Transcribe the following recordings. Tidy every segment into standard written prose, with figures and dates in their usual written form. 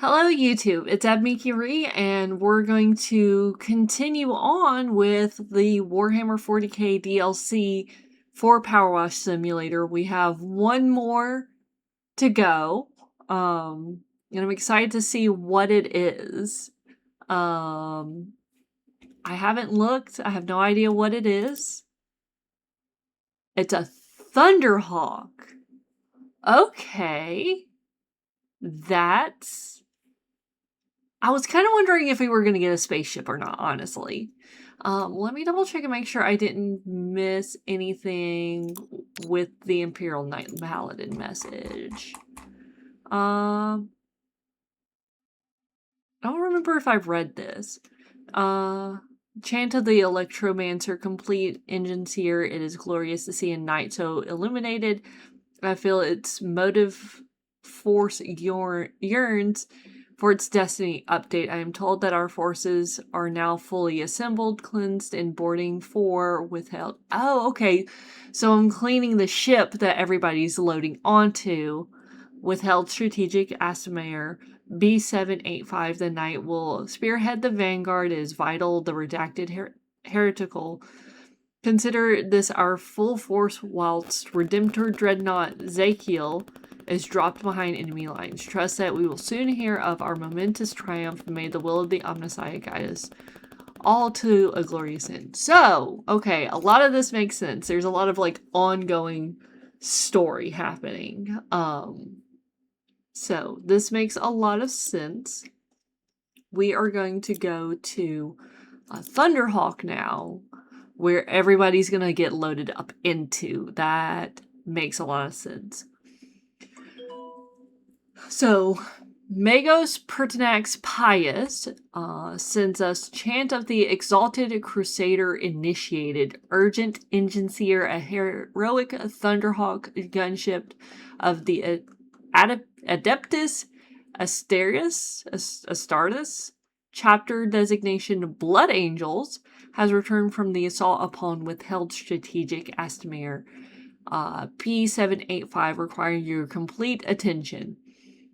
Hello YouTube, it's Abmikiri, and we're going to continue on with the Warhammer 40k DLC for PowerWash Simulator. We have one more to go, and I'm excited to see what it is. I haven't looked, I have no idea what it is. It's a Thunderhawk. Okay. I was kind of wondering if we were going to get a spaceship or not, honestly. Let me double check and make sure I didn't miss anything with the Imperial Knight Paladin message. I don't remember if I've read this. Chant of the Electromancer, complete engines here. It is glorious to see a knight so illuminated. I feel its motive force yearns for its destiny. Update. I am told that our forces are now fully assembled, cleansed, and boarding for withheld. Oh, okay. So I'm cleaning the ship that everybody's loading onto. Withheld strategic Asmayer. P.7. The knight will spearhead the vanguard. Is vital. The redacted heretical. Consider this our full force whilst Redemptor Dreadnought Zakiel is dropped behind enemy lines. Trust that we will soon hear of our momentous triumph. May the will of the Omnissiah guide us all to a glorious end. So, okay, a lot of this makes sense. There's a lot of like ongoing story happening. So this makes a lot of sense. We are going to go to Thunderhawk now, where everybody's gonna get loaded up into. That makes a lot of sense. So, Magos Pertinax Pius sends us Chant of the Exalted Crusader Initiated, urgent engineer, a heroic Thunderhawk gunship of the Adeptus Astartes, chapter designation Blood Angels, has returned from the assault upon withheld strategic Astamir. P.785 requiring your complete attention.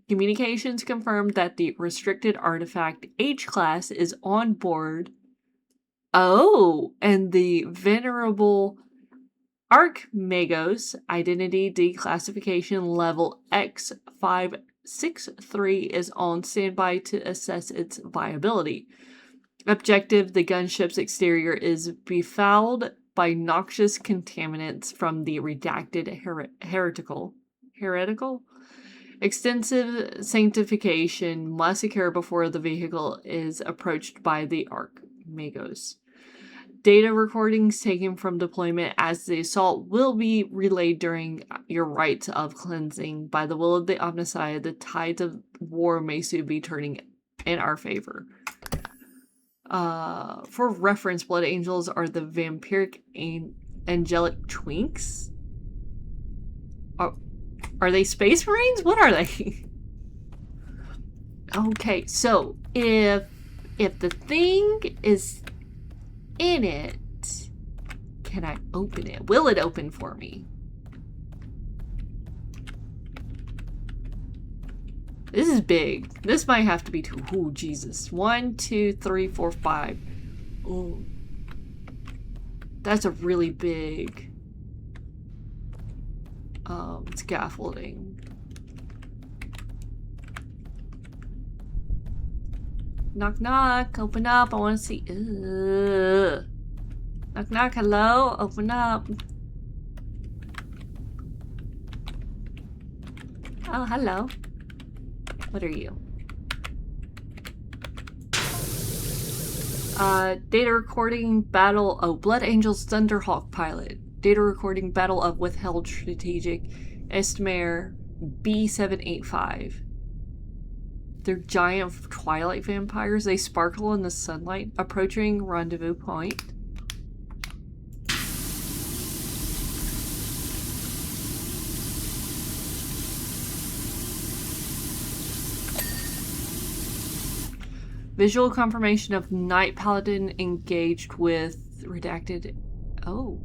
Communications confirmed that the restricted artifact H-class is on board. Oh, and the venerable Archmagos identity declassification level X563 is on standby to assess its viability. Objective: the gunship's exterior is befouled by noxious contaminants from the redacted heretical. Extensive sanctification must occur before the vehicle is approached by the Archmagos. Data recordings taken from deployment as the assault will be relayed during your rites of cleansing. By the will of the Omnissiah, the tides of war may soon be turning in our favor. For reference, Blood Angels are the vampiric angelic twinks. Are they space marines? What are they? Okay, so if the thing is in it, can I open it? Will it open for me? This is big. This might have to be two. Oh, Jesus. 1, 2, 3, 4, 5. Oh. That's a really big scaffolding. Knock, knock. Open up. I want to see. Ugh. Knock, knock. Hello. Open up. Oh, hello. What are you? Data recording battle. Oh, Blood Angels Thunderhawk pilot. Data recording battle of withheld strategic Estmare P.785. They're giant twilight vampires. They sparkle in the sunlight. Approaching rendezvous point. Visual confirmation of Knight Paladin engaged with redacted. Oh.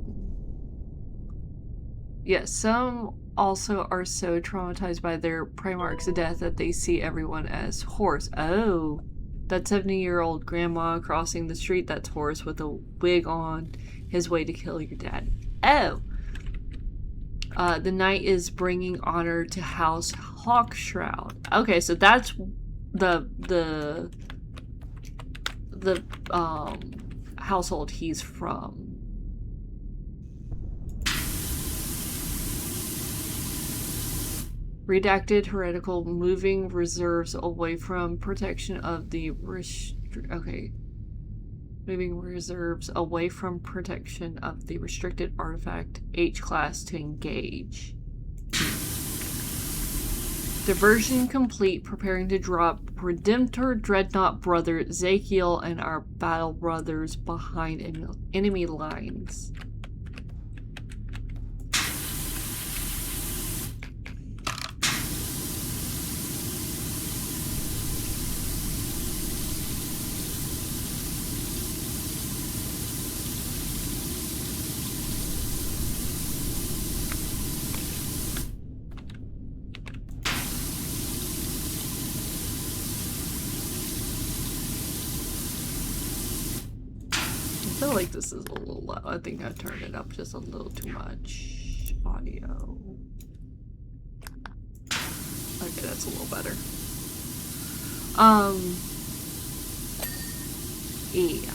Yes, some also are so traumatized by their Primarch's death that they see everyone as Horse. Oh, that 70-year-old grandma crossing the street, that's Horse with a wig on, his way to kill your dad. Oh. The knight is bringing honor to House Hawkshroud. Okay, so that's the household he's from. Redacted heretical, moving reserves away from protection of the moving reserves away from protection of the restricted artifact H class to engage. Diversion complete, preparing to drop Redemptor, Dreadnought Brother, Zakiel, and our battle brothers behind enemy lines. I feel like this is a little low. I think I turned it up just a little too much. Audio. Okay, that's a little better. Yeah.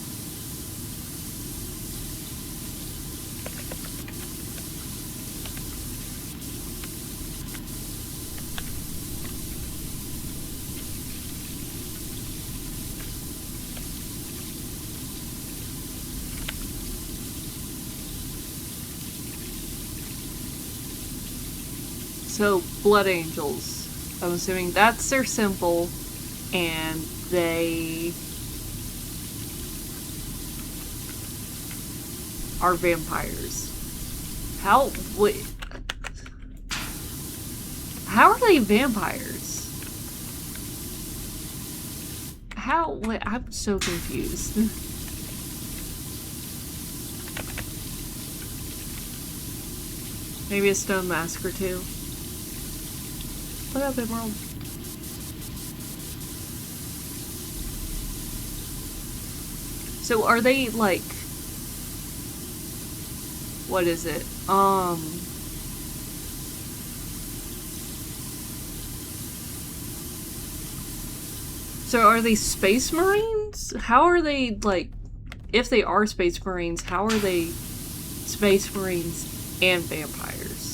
So, Blood Angels. I'm assuming that's their symbol, and they are vampires. How are they vampires? I'm so confused. Maybe a stone mask or two. What up, Emerald? So are they like, what is it? So are they Space Marines? How are they, like, if they are Space Marines, how are they Space Marines and vampires?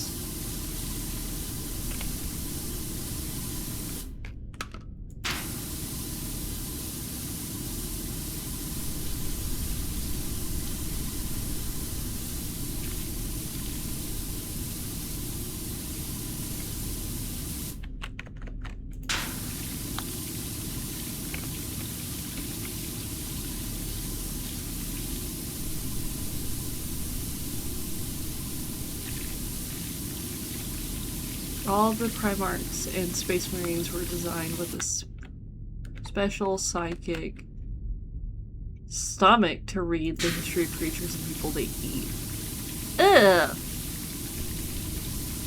All the Primarchs and Space Marines were designed with a special psychic stomach to read the history of creatures and people they eat. Ugh!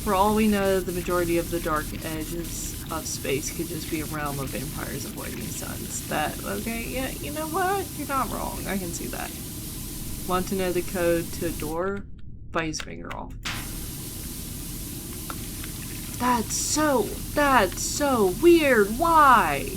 For all we know, the majority of the dark edges of space could just be a realm of vampires avoiding suns. Okay, yeah, you know what? You're not wrong. I can see that. Want to know the code to a door? Bite his finger off. That's so weird. Why?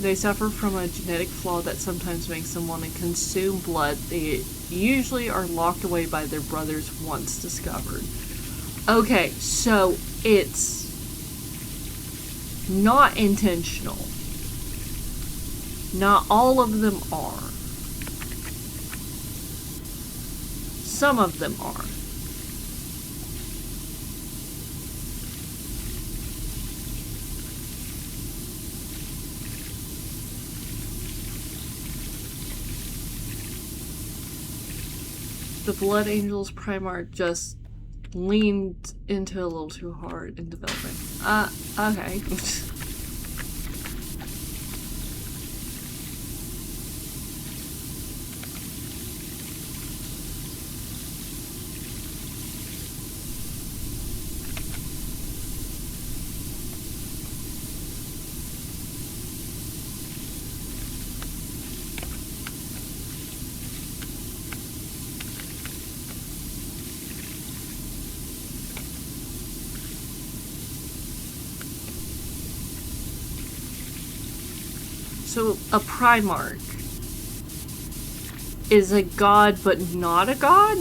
They suffer from a genetic flaw that sometimes makes them want to consume blood. They usually are locked away by their brothers once discovered. Okay, so it's not intentional. Not all of them are. Some of them are. The Blood Angels Primarch just leaned into a little too hard in developing. Okay. So a Primarch is a god but not a god?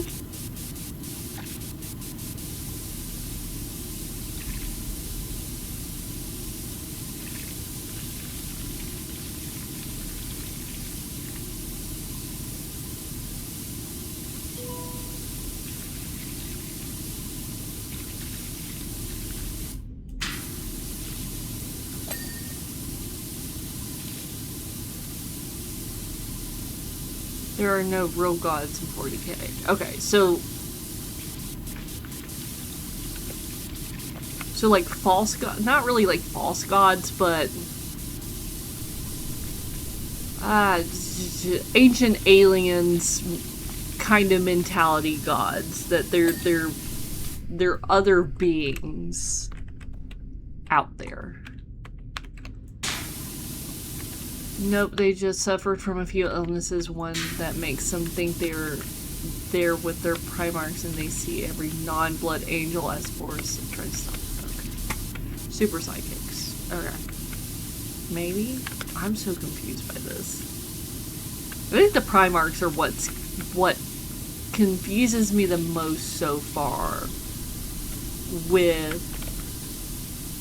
There are no real gods in 40k. Okay, so like false god, not really like false gods, but ancient aliens kind of mentality gods, that they're other beings out there. Nope, they just suffered from a few illnesses, one that makes them think they're there with their Primarchs and they see every non-blood angel as force and try to stop them. Okay. Super psychics. Okay. Maybe? I'm so confused by this. I think the Primarchs are what confuses me the most so far with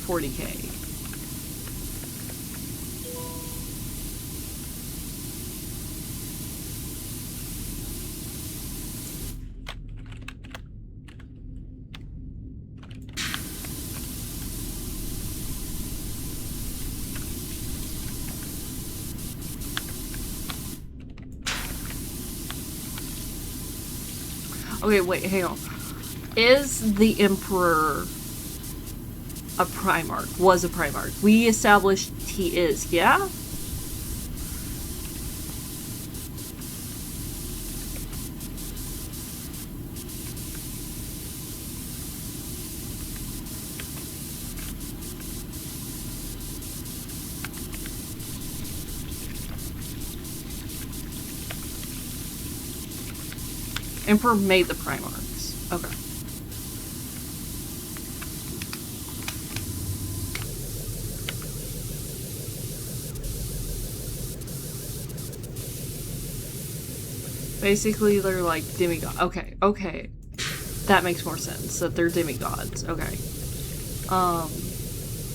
40k. Okay, wait, hang on. Is the Emperor a Primarch? Was a Primarch? We established he is, yeah? Emperor made the Primarchs. Okay. Basically, they're like demigod. Okay, okay. That makes more sense, that they're demigods. Okay.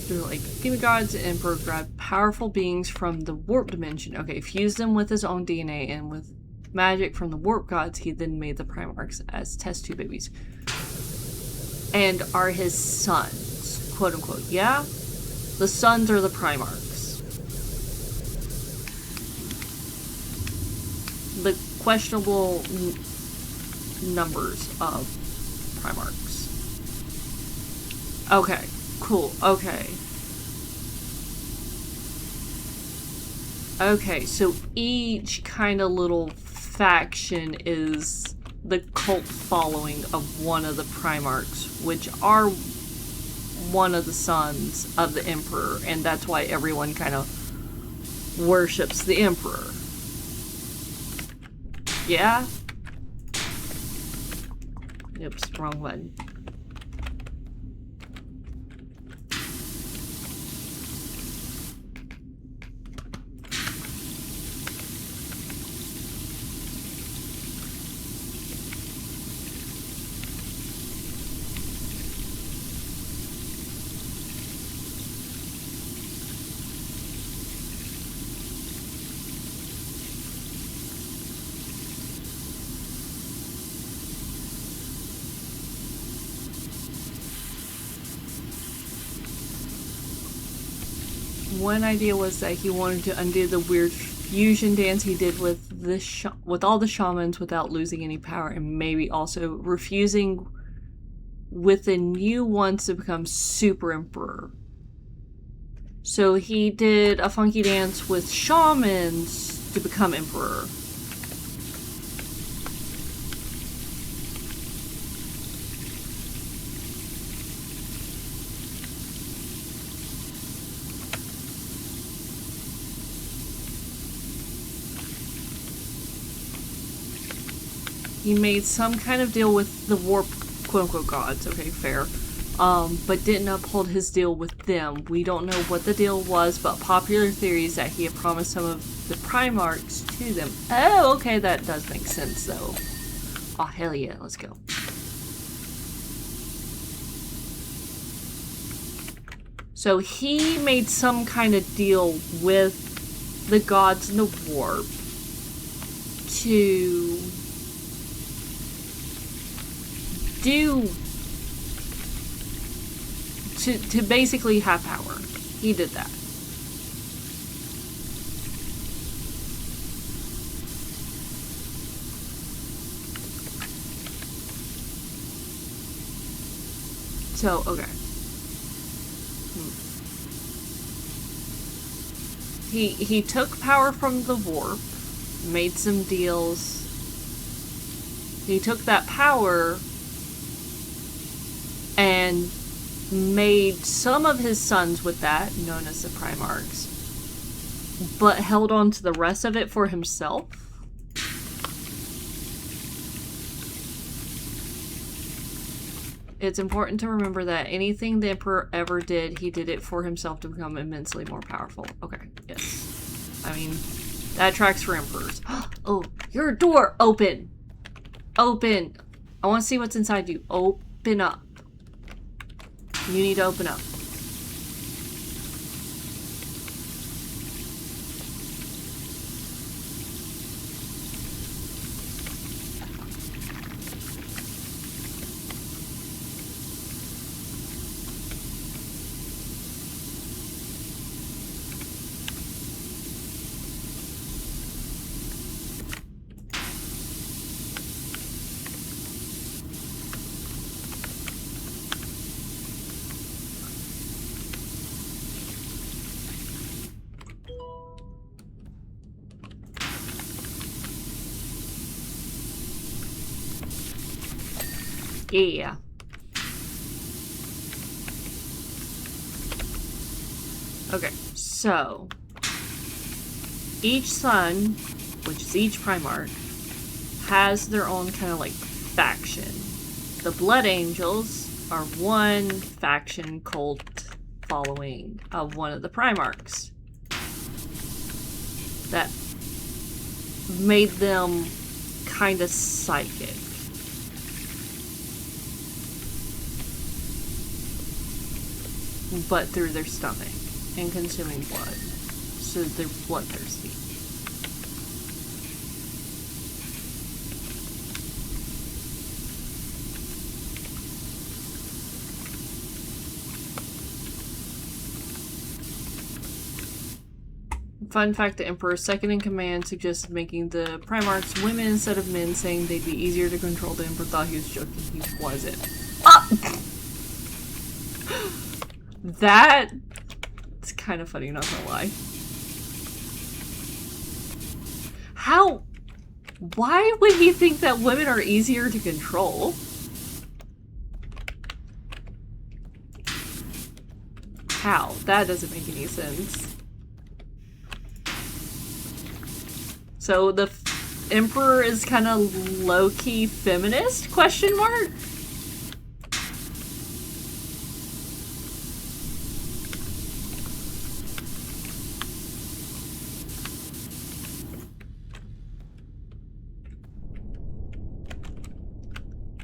They're like demigods. Emperor grabbed powerful beings from the warp dimension. Okay, fused them with his own DNA and with magic from the warp gods, he then made the Primarchs as test tube babies. And are his sons, quote unquote. Yeah? The sons are the Primarchs. The questionable numbers of Primarchs. Okay, cool, okay. Okay, so each kind of little faction is the cult following of one of the Primarchs, which are one of the sons of the Emperor, and that's why everyone kind of worships the Emperor. Yeah? Oops, wrong button. One idea was that he wanted to undo the weird fusion dance he did with with all the shamans without losing any power, and maybe also refusing with the new ones to become Super Emperor. So he did a funky dance with shamans to become Emperor. He made some kind of deal with the warp quote-unquote gods. Okay, fair. but didn't uphold his deal with them. We don't know what the deal was, but popular theory is that he had promised some of the Primarchs to them. Oh, okay, that does make sense, though. Oh, hell yeah, let's go. So he made some kind of deal with the gods in the warp to do... To basically have power. He did that. So, okay. He took power from the warp, made some deals. He took that power and made some of his sons with that, known as the Primarchs, but held on to the rest of it for himself. It's important to remember that anything the Emperor ever did, he did it for himself to become immensely more powerful. Okay, yes. I mean, that tracks for Emperors. Oh, your door! Open! Open! I want to see what's inside you. Open up. You need to open up. Yeah. Okay, so each son, which is each Primarch, has their own kind of like faction. The Blood Angels are one faction cult following of one of the Primarchs that made them kind of psychic. But through their stomach and consuming blood. So they're bloodthirsty. Fun fact, the Emperor's second in command suggested making the Primarchs women instead of men, saying they'd be easier to control. The Emperor thought he was joking. He wasn't. Ah! It's kind of funny, not gonna lie. How? Why would he think that women are easier to control? How? That doesn't make any sense. So the Emperor is kind of low-key feminist? Question mark?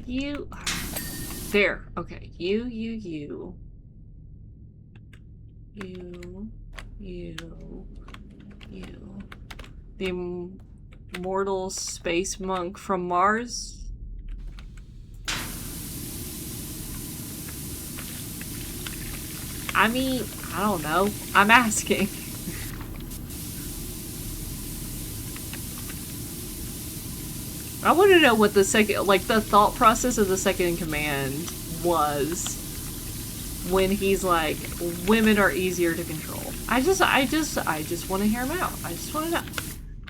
You... There. Okay. You. The immortal space monk from Mars? I mean, I don't know. I'm asking. I want to know what the second, like, the thought process of the second in command was when he's like, women are easier to control. I just want to hear him out. I just want to know.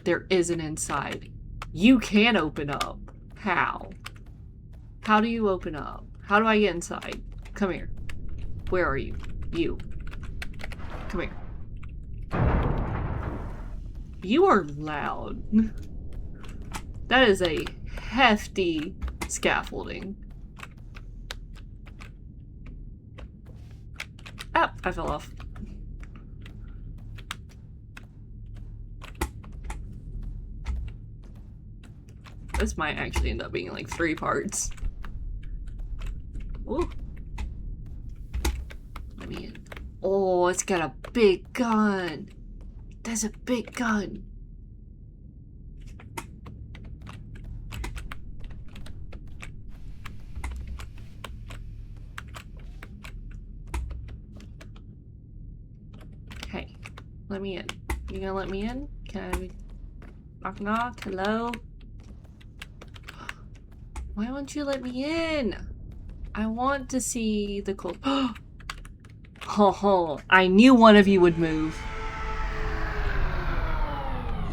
There is an inside. You can open up. How? How do you open up? How do I get inside? Come here. Where are you? You. Come here. You are loud. That is a hefty scaffolding. Ah, I fell off. This might actually end up being like 3 parts. Ooh. Let me in. Oh, it's got a big gun. That's a big gun. Hey, let me in. You gonna let me in? Can I... Knock knock? Hello? Why won't you let me in? I want to see the cold. Oh, I knew one of you would move.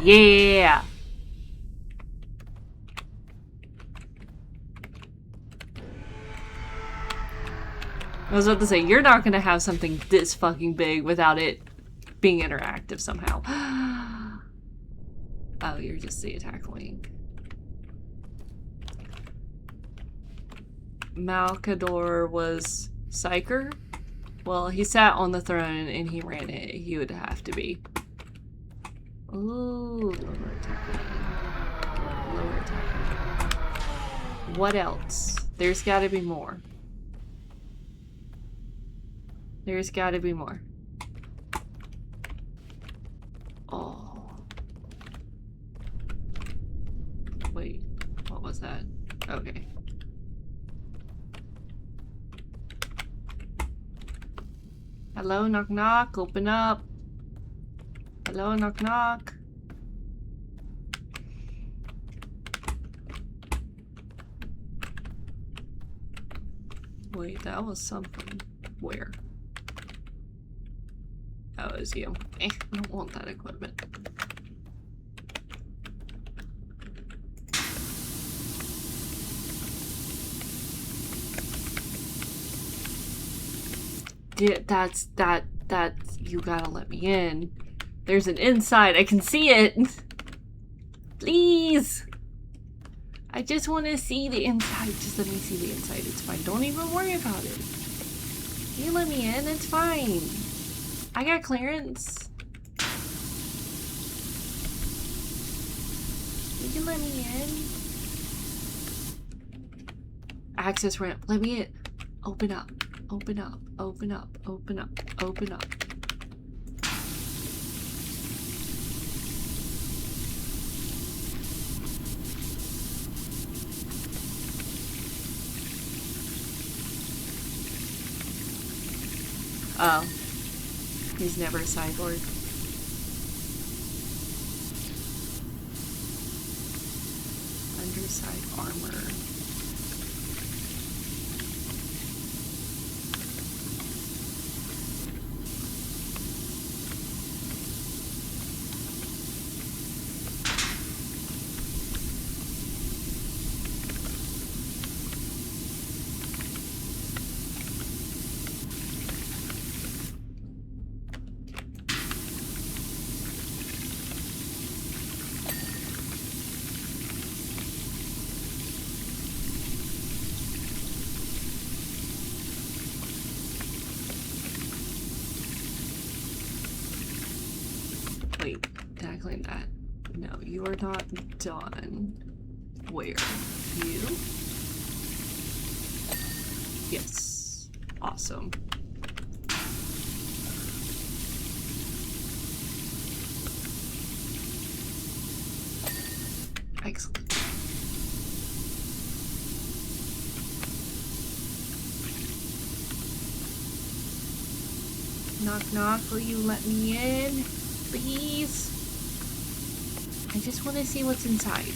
Yeah. I was about to say, you're not gonna have something this fucking big without it being interactive somehow. Oh, you're just the attack wing. Malcador was Psyker? Well, he sat on the throne and he ran it. He would have to be. Ooh, lower attack wing. Lower attack wing. What else? There's gotta be more. There's gotta be more. Oh. Wait, what was that? Okay. Hello, knock knock, open up. Hello, knock knock. Wait, that was something. Where? Oh, it was you. I don't want that equipment. Yeah, that's you gotta let me in. There's an inside, I can see it. Please. I just want to see the inside. Just let me see the inside. It's fine. Don't even worry about it. You let me in, it's fine. I got clearance. You can let me in. Access ramp. Let me in. Open up. Open up. Open up. Open up. Open up. Oh. He's never a cyborg. Underside armor. Wait, tackling that. No, you are not done. Where? You? Yes. Awesome. Excellent. Knock knock, will you let me in? Please? I just want to see what's inside.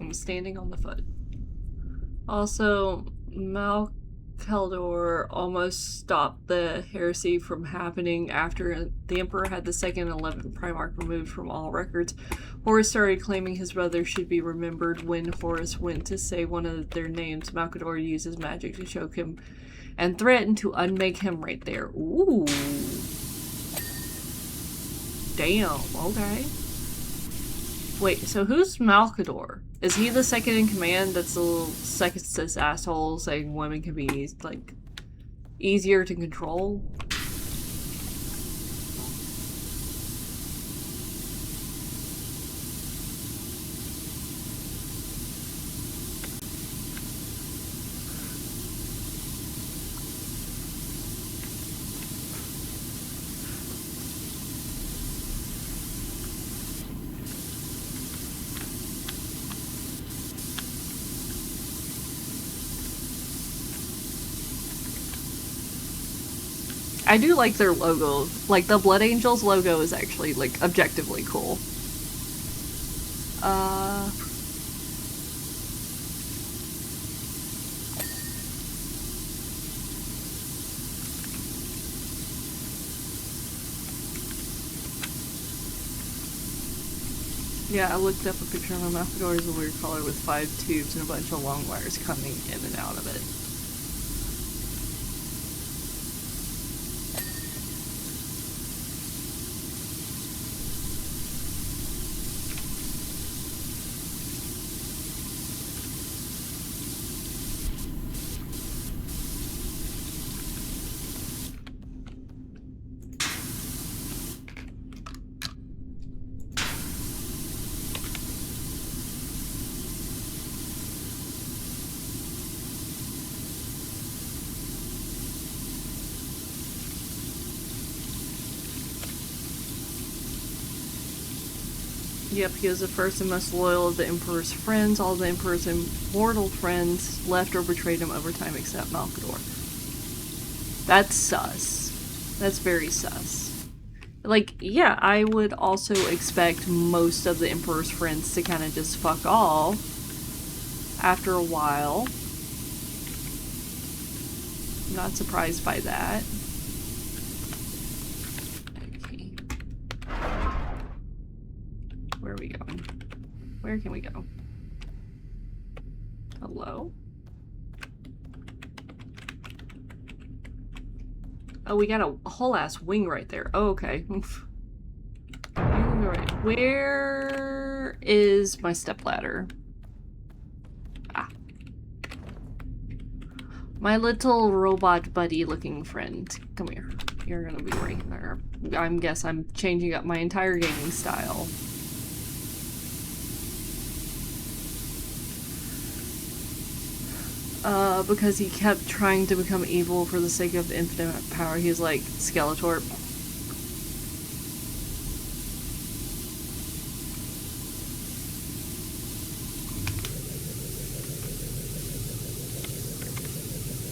I'm standing on the foot. Also, Malcador almost stopped the heresy from happening after the Emperor had the second 11th Primarch removed from all records. Horus started claiming his brother should be remembered. When Horus went to say one of their names, Malcador used his magic to choke him and threaten to unmake him right there. Ooh. Damn, okay. Wait, so who's Malkador? Is he the second in command that's a little sexist asshole saying women can be, like, easier to control? I do like their logo. Like, the Blood Angels logo is actually, like, objectively cool. Yeah, I looked up a picture of a Malkador is a weird color with 5 tubes and a bunch of long wires coming in and out of it. Yep, he was the first and most loyal of the Emperor's friends. All the Emperor's immortal friends left or betrayed him over time except Malkador. That's sus. That's very sus. Like, yeah, I would also expect most of the Emperor's friends to kind of just fuck off after a while. I'm not surprised by that. Where are we going? Where can we go? Hello? Oh, we got a whole ass wing right there. Oh, okay. Alright, where is my stepladder? Ah. My little robot buddy looking friend. Come here. You're gonna be right there. I guess I'm changing up my entire gaming style. Because he kept trying to become evil for the sake of infinite power. He was like, Skeletor.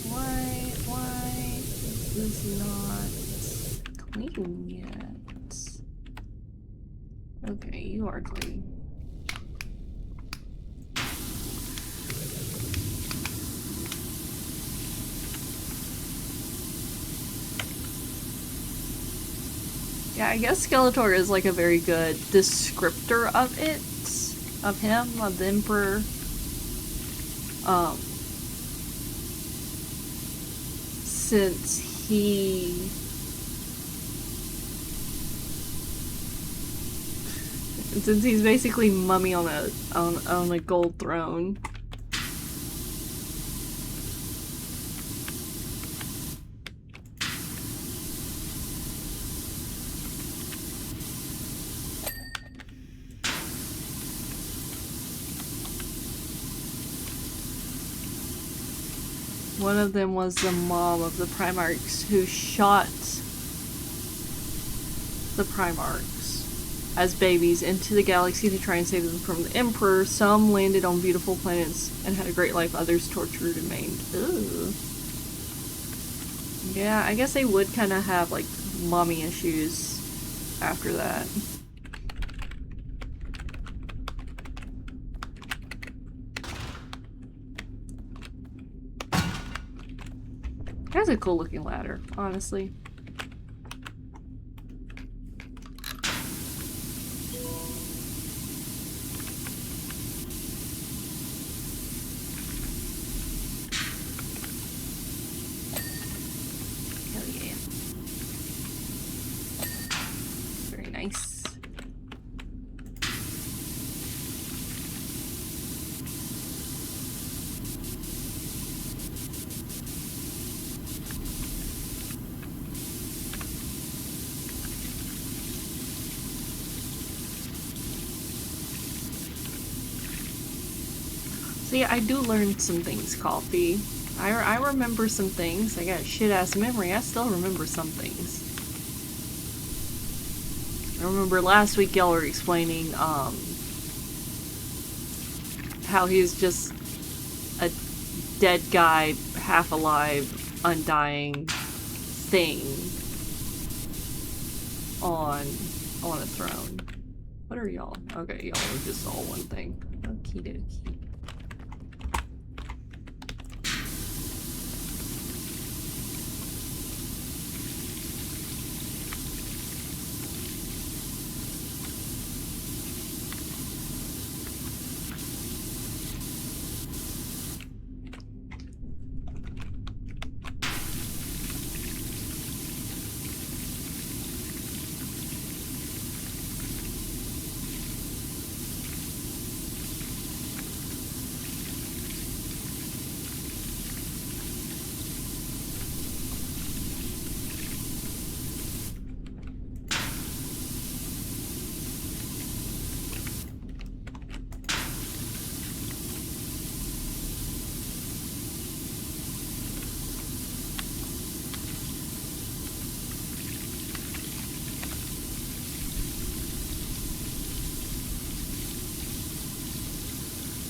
Why is this not clean yet? Okay, you are clean. Yeah, I guess Skeletor is like a very good descriptor of it, of him, of the Emperor. Since he's basically mummy on a gold throne. One of them was the mom of the Primarchs who shot the Primarchs as babies into the galaxy to try and save them from the Emperor. Some landed on beautiful planets and had a great life, others tortured and maimed. Ugh. Yeah, I guess they would kind of have, like, mommy issues after that. That's a cool looking ladder, honestly. Nice. See, I do learn some things, Coffee. I remember some things. I got a shit-ass memory. I still remember some things. I remember last week y'all were explaining, how he was just a dead guy, half alive, undying thing on a throne. What are y'all? Okay, y'all are just all one thing. Okie dokie.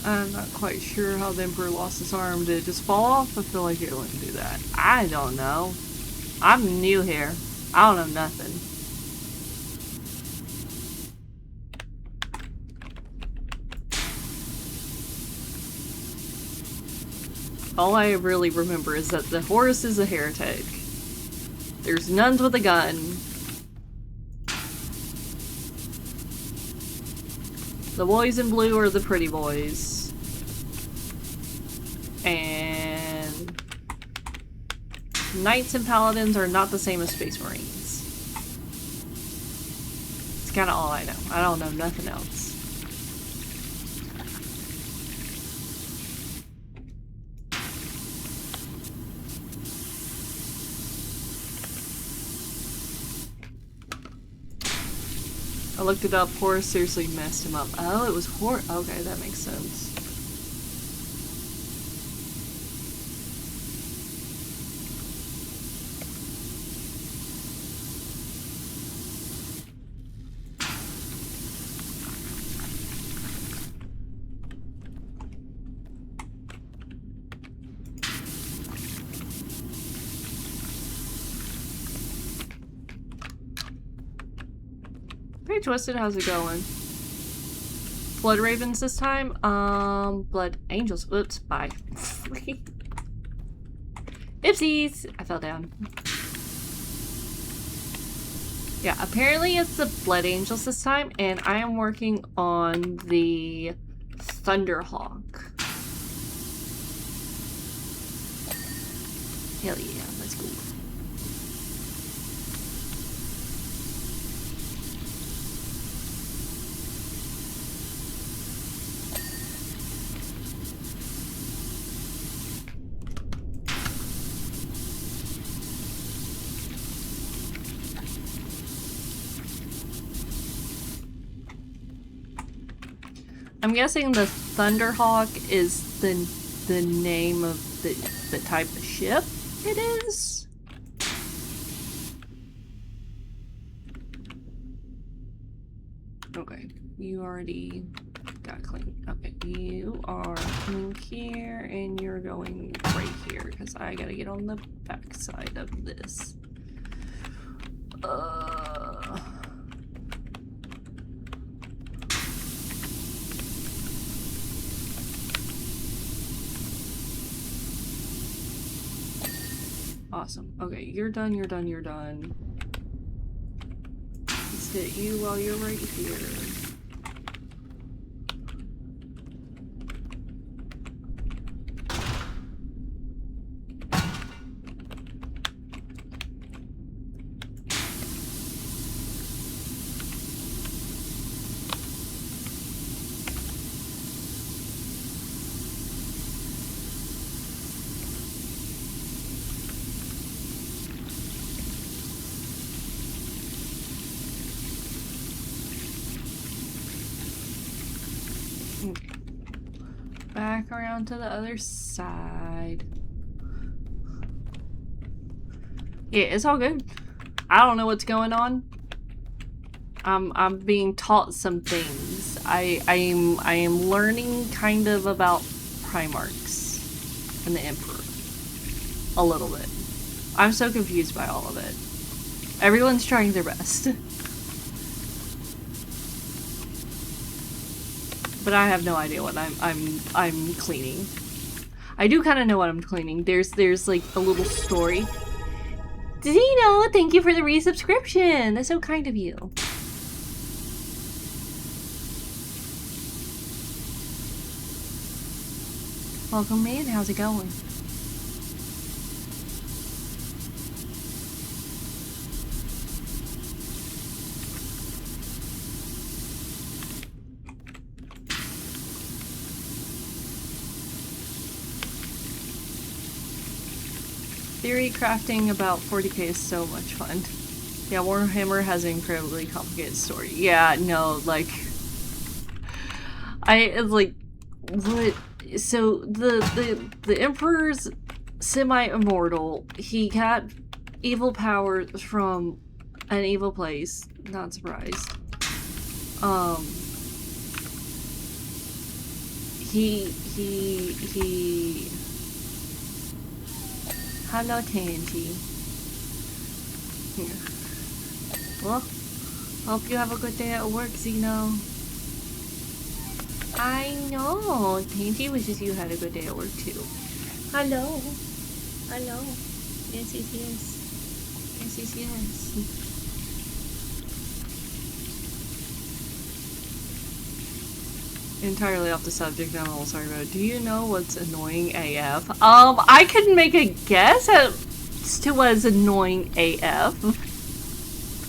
I'm not quite sure how the Emperor lost his arm. Did it just fall off? I feel like it wouldn't do that. I don't know. I'm new here. I don't know nothing. All I really remember is that the Horus is a heretic. There's nuns with a gun. The boys in blue are the pretty boys. And knights and paladins are not the same as space marines. It's kind of all I know. I don't know nothing else. I looked it up. Horus seriously messed him up. Oh, it was Horus. Okay, that makes sense. Hey Twisted, how's it going? Blood Ravens this time? Blood Angels. Oops, bye. Oopsies! I fell down. Yeah, apparently it's the Blood Angels this time, and I am working on the Thunderhawk. Hell yeah, let's go. I'm guessing the Thunderhawk is the name of the type of ship it is? Okay, you already got clean. Okay, you are coming here and you're going right here because I gotta get on the back side of this. Awesome. Okay, you're done, you're done, you're done. Let's hit you while you're right here. back around to the other side. Yeah, it's all good. I don't know what's going on. I'm being taught some things. I am learning kind of about Primarchs and the Emperor. A little bit. I'm so confused by all of it. Everyone's trying their best. But I have no idea what I'm cleaning. I do kind of know what I'm cleaning. There's like a little story. Zeno, thank you for the resubscription. That's so kind of you. Welcome, man. How's it going? Theory crafting about 40k is so much fun. Yeah, Warhammer has an incredibly complicated story. Yeah, no, like... it's like... What... So, the Emperor's semi-immortal. He got evil powers from an evil place. Not surprised. He... Hello, Tangy. Here. Well, hope you have a good day at work, Zeno. I know. Tangy wishes you had a good day at work, too. Hello. Hello. Yes, yes, yes. Yes, yes, yes. Entirely off the subject, I'm all sorry about it. Do you know what's annoying AF? I could make a guess as to what is annoying AF.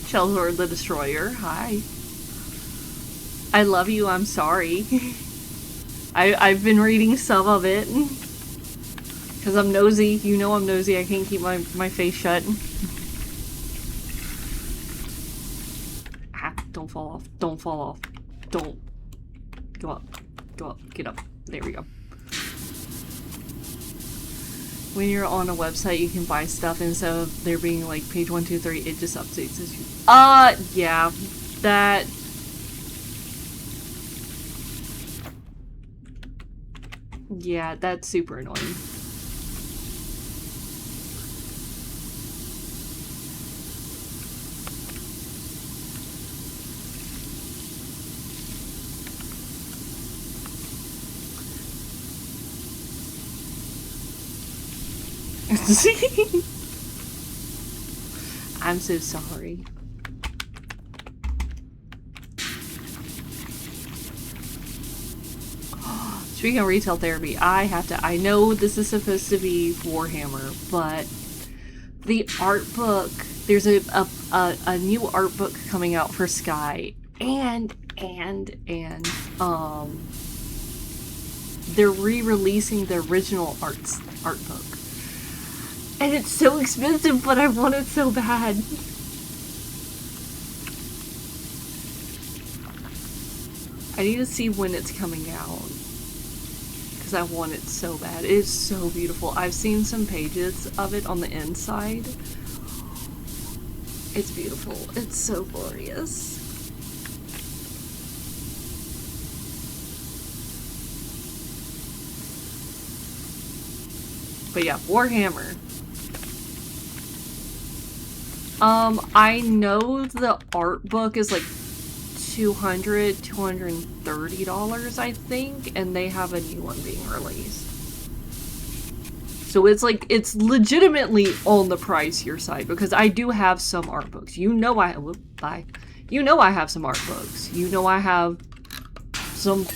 Shellzord the Destroyer, hi. I love you, I'm sorry. I've been reading some of it. Because I'm nosy. You know I'm nosy, I can't keep my face shut. Ah, don't fall off. Don't fall off. Don't. Go up. Go up. Get up. There we go. When you're on a website, you can buy stuff instead of there being like page 1, 2, 3. It just updates as you. Yeah. That. Yeah, that's super annoying. I'm so sorry. Speaking of retail therapy, I know this is supposed to be Warhammer, but the art book, there's a new art book coming out for Sky, and they're re-releasing the original art book. And it's so expensive, but I want it so bad. I need to see when it's coming out. Because I want it so bad. It is so beautiful. I've seen some pages of it on the inside. It's beautiful. It's so glorious. But yeah, Warhammer. I know the art book is like $200, $230, I think, and they have a new one being released. So it's like, it's legitimately on the pricier side, because I do have some art books. You know I have some art books. You know I have some,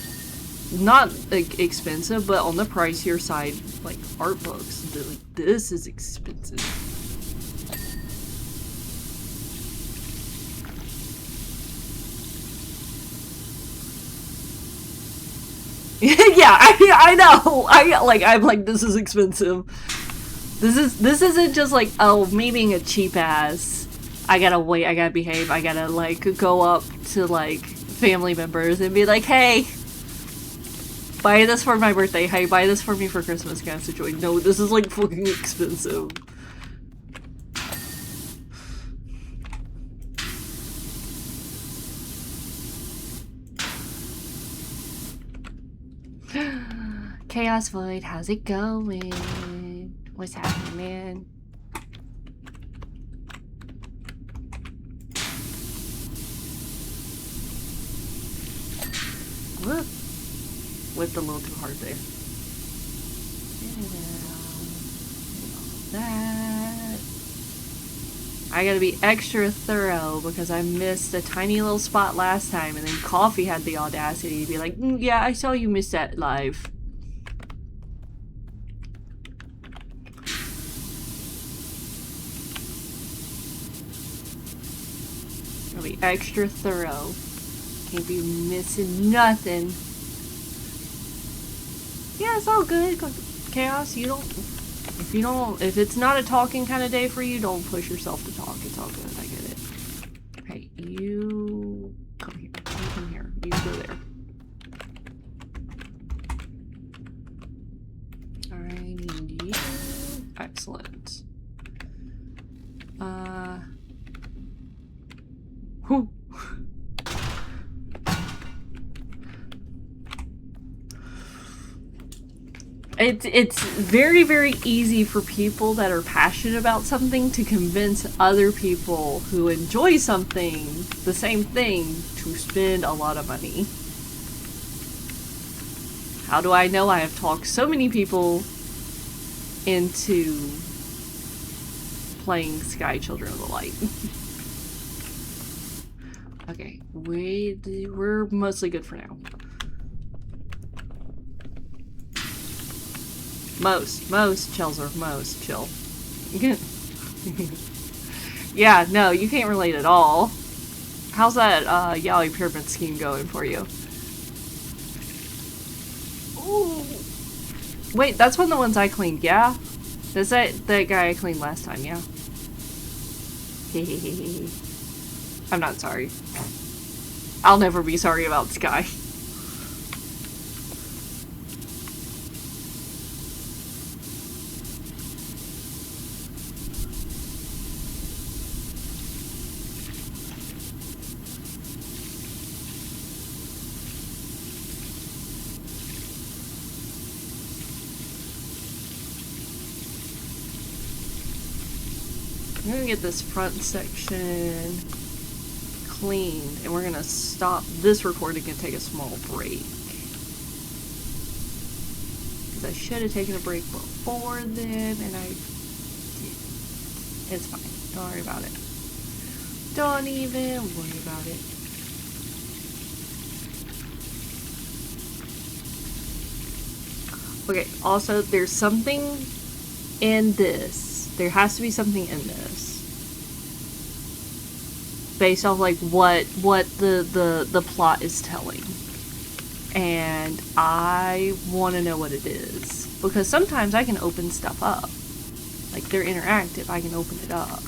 not like expensive, but on the pricier side, like art books. This is expensive. Yeah, I know. I'm like, this is expensive. This isn't just like, oh, me being a cheap ass. I gotta wait, I gotta behave, I gotta like go up to like family members and be like, hey, Buy this for my birthday. Hey, buy this for me for Christmas, kind of situation. No, this is like fucking expensive. Chaos Void, how's it going? What's happening, man? Whoop. Whipped a little too hard there. That. I gotta be extra thorough because I missed a tiny little spot last time, and then Coffee had the audacity to be like, yeah, I saw you miss that live. I'll be extra thorough. Can't be missing nothing. Yeah, it's all good. Chaos, you don't... If it's not a talking kind of day for you, don't push yourself to talk. It's all good. I get it. Okay, you... Come here. You come here. You go there. I need you. Excellent. Whew. It's very, very easy for people that are passionate about something to convince other people who enjoy something, the same thing, to spend a lot of money. How do I know? I have talked so many people into playing Sky Children of the Light. Okay, we're mostly good for now. Most chills are most chill. Yeah, no, you can't relate at all. How's that Yaoi pyramid scheme going for you? Ooh. Wait, that's one of the ones I cleaned, yeah? That's that guy I cleaned last time, yeah? I'm not sorry. I'll never be sorry about Sky. I'm gonna get this front section cleaned, and we're gonna stop this recording and take a small break. Because I should have taken a break before then, and I didn't. It's fine. Don't worry about it. Don't even worry about it. Okay, also, there's something in this. There has to be something in this. Based off like what the plot is telling. And I want to know what it is. Because sometimes I can open stuff up. Like they're interactive, I can open it up.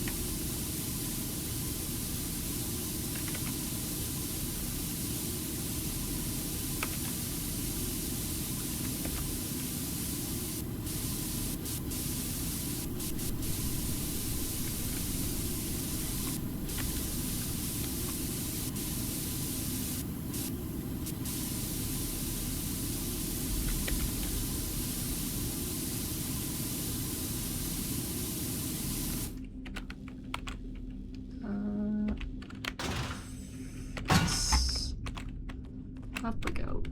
Up we go.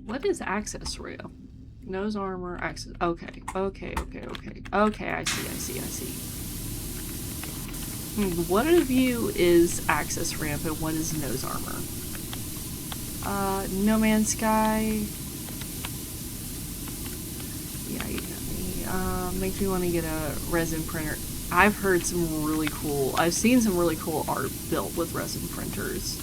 What is access rail? Nose armor, access. Okay, okay. I see. What of you is access ramp and what is nose armor? No Man's Sky. Yeah, you got me. Makes me want to get a resin printer. I've seen some really cool art built with resin printers.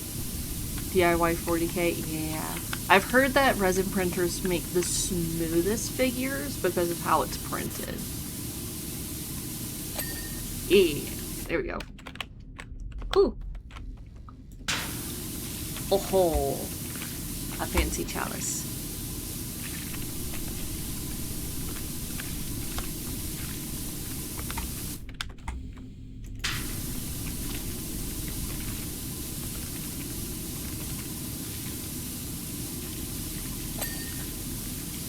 DIY 40K, yeah. I've heard that resin printers make the smoothest figures because of how it's printed. There we go. Ooh. Oh, a fancy chalice.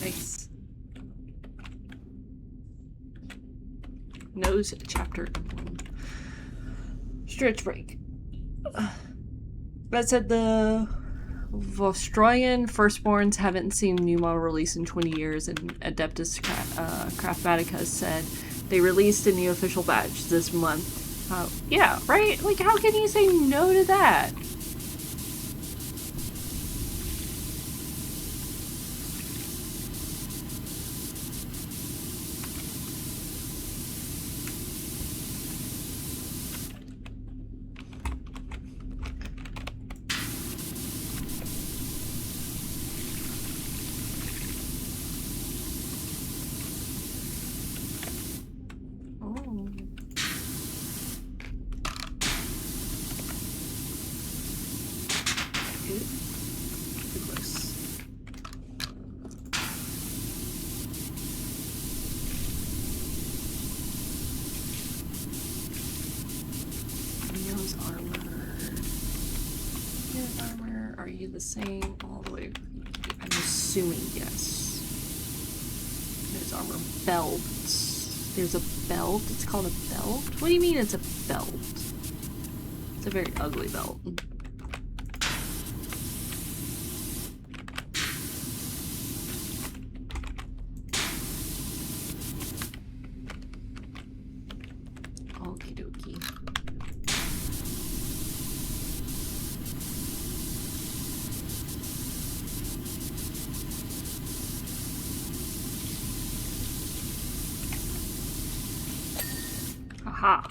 Nice. Nose chapter emblem. Stretch break. That said, the Vostroyan Firstborns haven't seen a new model release in 20 years, and Adeptus Craftmatica said they released a new official badge this month. Yeah, right? Like, how can you say no to that? The same all the way. I'm assuming yes. There's armor belts. There's a belt. It's called a belt. What do you mean it's a belt? It's a very ugly belt. Okie dokie. Aha.